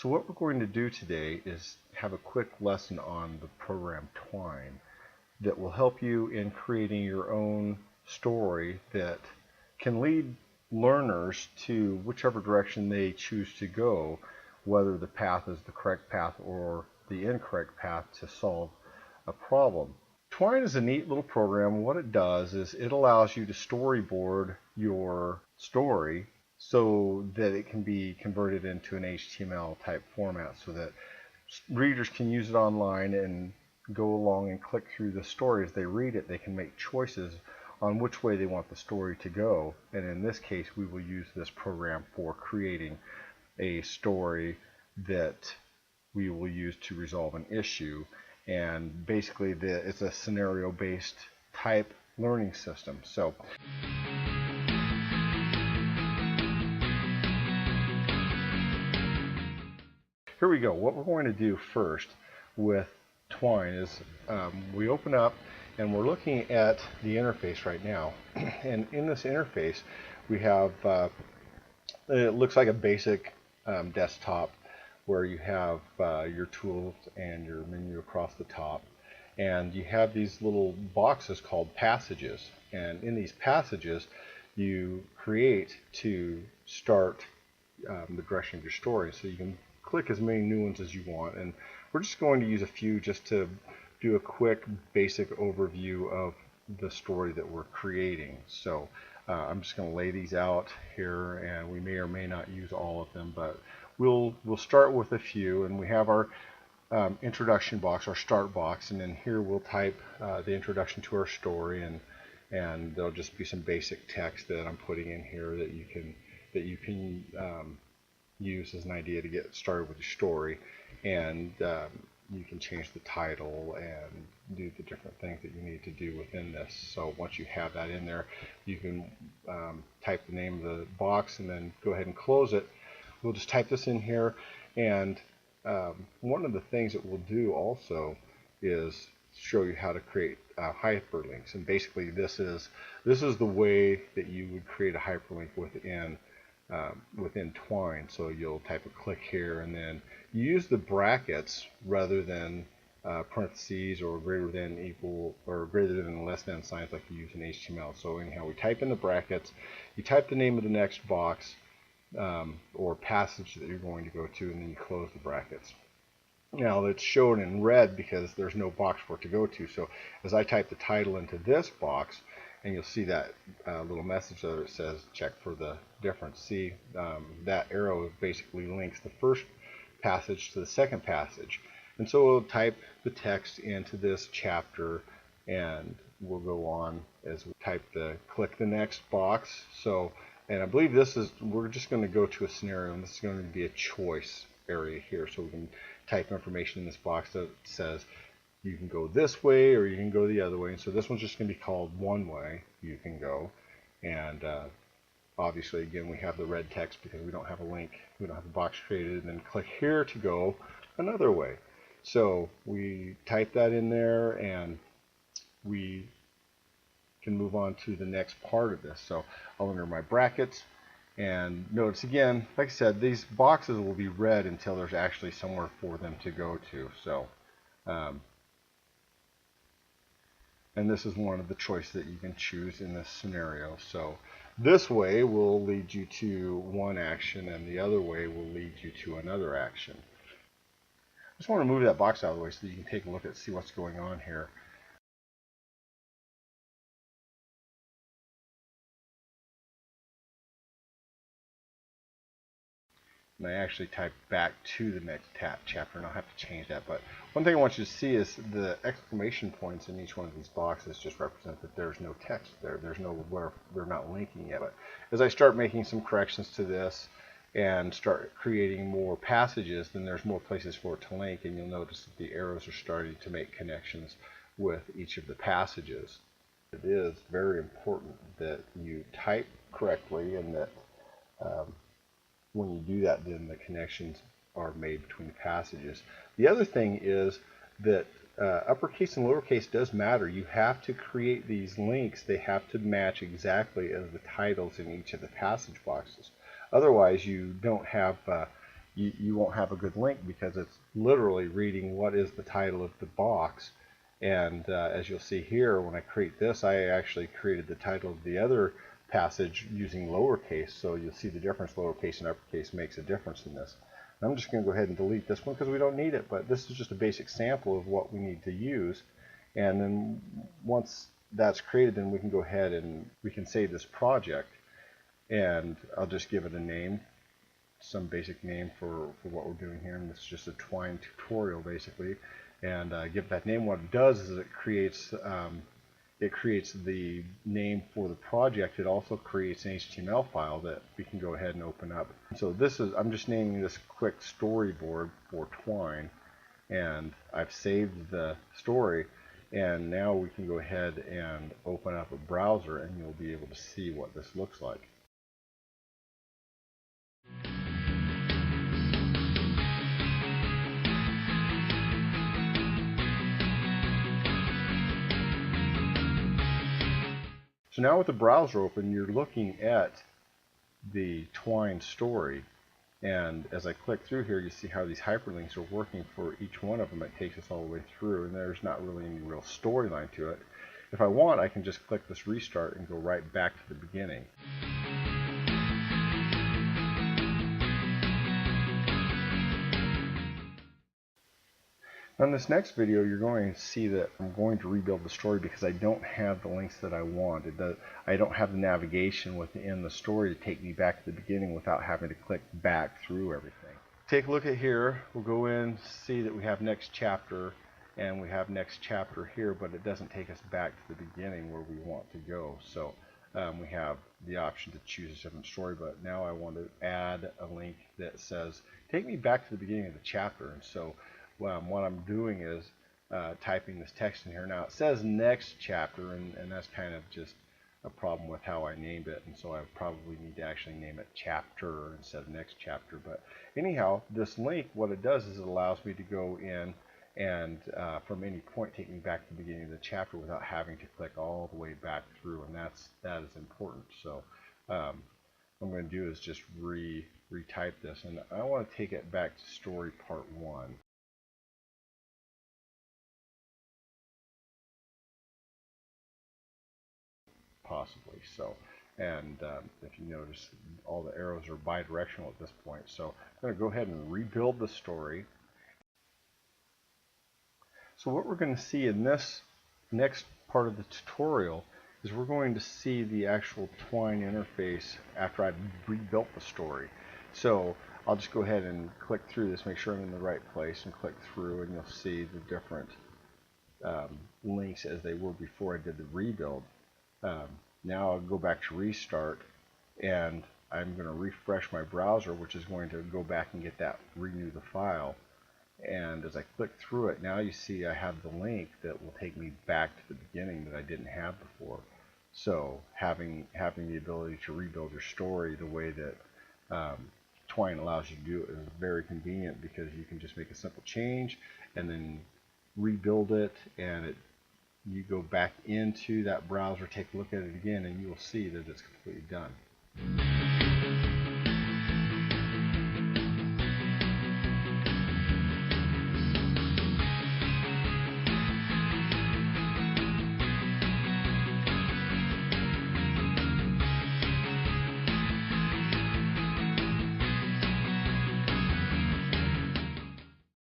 So what we're going to do today is have a quick lesson on the program Twine that will help you in creating your own story that can lead learners to whichever direction they choose to go, whether the path is the correct path or the incorrect path to solve a problem. Twine is a neat little program. What it does is it allows you to storyboard your story so that it can be converted into an HTML type format so that readers can use it online and go along and click through the story. As they read it, they can make choices on which way they want the story to go. And in this case, we will use this program for creating a story that we will use to resolve an issue. And basically, it's a scenario-based type learning system. So here we go. What we're going to do first with Twine is we open up and we're looking at the interface right now. And in this interface, we have, it looks like a basic desktop where you have your tools and your menu across the top. And you have these little boxes called passages. And in these passages, you create to start the direction of your story. So you can click as many new ones as you want. And we're just going to use a few just to do a quick basic overview of the story that we're creating. So I'm just going to lay these out here, and we may or may not use all of them, but we'll start with a few. And we have our introduction box, our start box, and then here we'll type the introduction to our story, and there'll just be some basic text that I'm putting in here that you can use as an idea to get started with your story. And you can change the title and do the different things that you need to do within this. So once you have that in there, you can type the name of the box and then go ahead and close it. We'll just type this in here, and one of the things that we'll do also is show you how to create hyperlinks. And basically this is the way that you would create a hyperlink within Twine. So you'll type a click here, and then you use the brackets rather than parentheses or greater than, equal, or greater than and less than signs like you use in HTML. So anyhow, we type in the brackets, you type the name of the next box or passage that you're going to go to, and then you close the brackets. Now it's shown in red because there's no box for it to go to. So as I type the title into this box, and you'll see that little message there that says check for the difference. See, that arrow basically links the first passage to the second passage. And so we'll type the text into this chapter, and we'll go on as we type click the next box. So, and I believe we're just going to go to a scenario, and this is going to be a choice area here. So we can type information in this box that says you can go this way or you can go the other way. And so this one's just going to be called one way you can go. And obviously, again, we have the red text because we don't have a link, we don't have a box created. And then click here to go another way. So we type that in there, and we can move on to the next part of this. So I'll enter my brackets, and notice again, like I said, these boxes will be red until there's actually somewhere for them to go to. So and this is one of the choices that you can choose in this scenario. So this way will lead you to one action, and the other way will lead you to another action. I just want to move that box out of the way so that you can take a look at see what's going on here. And I actually type back to the next chapter, and I'll have to change that. But one thing I want you to see is the exclamation points in each one of these boxes just represent that there's no text there. There's no where they're not linking yet. But as I start making some corrections to this and start creating more passages, then there's more places for it to link, and you'll notice that the arrows are starting to make connections with each of the passages. It is very important that you type correctly, and that when you do that, then the connections are made between the passages. The other thing is that uppercase and lowercase does matter. You have to create these links. They have to match exactly as the titles in each of the passage boxes. Otherwise, you don't have you won't have a good link because it's literally reading what is the title of the box. And as you'll see here, when I create this, I actually created the title of the other passage using lowercase, so you'll see the difference. Lowercase and uppercase makes a difference in this. And I'm just going to go ahead and delete this one because we don't need it, but this is just a basic sample of what we need to use. And then once that's created, then we can go ahead and we can save this project, and I'll just give it a name, some basic name for what we're doing here, and this is just a Twine tutorial basically, and give that name. What it does is it creates the name for the project. It also creates an HTML file that we can go ahead and open up. So this is, I'm just naming this quick storyboard for Twine, and I've saved the story, and now we can go ahead and open up a browser and you'll be able to see what this looks like. So now with the browser open, you're looking at the Twine story, and as I click through here, you see how these hyperlinks are working for each one of them. It takes us all the way through, and there's not really any real storyline to it. If I want, I can just click this restart and go right back to the beginning. On this next video, you're going to see that I'm going to rebuild the story because I don't have the links that I want. I don't have the navigation within the story to take me back to the beginning without having to click back through everything. Take a look at here. We'll go in, see that we have next chapter, and we have next chapter here, but it doesn't take us back to the beginning where we want to go. So we have the option to choose a different story, but now I want to add a link that says, take me back to the beginning of the chapter. And so what I'm doing is typing this text in here. Now it says next chapter, and that's kind of just a problem with how I named it, and so I probably need to actually name it chapter instead of next chapter. But anyhow, this link, what it does is it allows me to go in and from any point take me back to the beginning of the chapter without having to click all the way back through, and that is important. So what I'm going to do is just retype this, and I want to take it back to story part 1. Possibly. So, and if you notice, all the arrows are bidirectional at this point. So I'm going to go ahead and rebuild the story. So what we're going to see in this next part of the tutorial is we're going to see the actual Twine interface after I've rebuilt the story. So I'll just go ahead and click through this, make sure I'm in the right place, and click through, and you'll see the different links as they were before I did the rebuild. Now I'll go back to restart, and I'm going to refresh my browser, which is going to go back and get that, renew the file. And as I click through it, now you see I have the link that will take me back to the beginning that I didn't have before. So having the ability to rebuild your story the way that Twine allows you to do it is very convenient, because you can just make a simple change and then rebuild it, and you go back into that browser, take a look at it again, and you will see that it's completely done.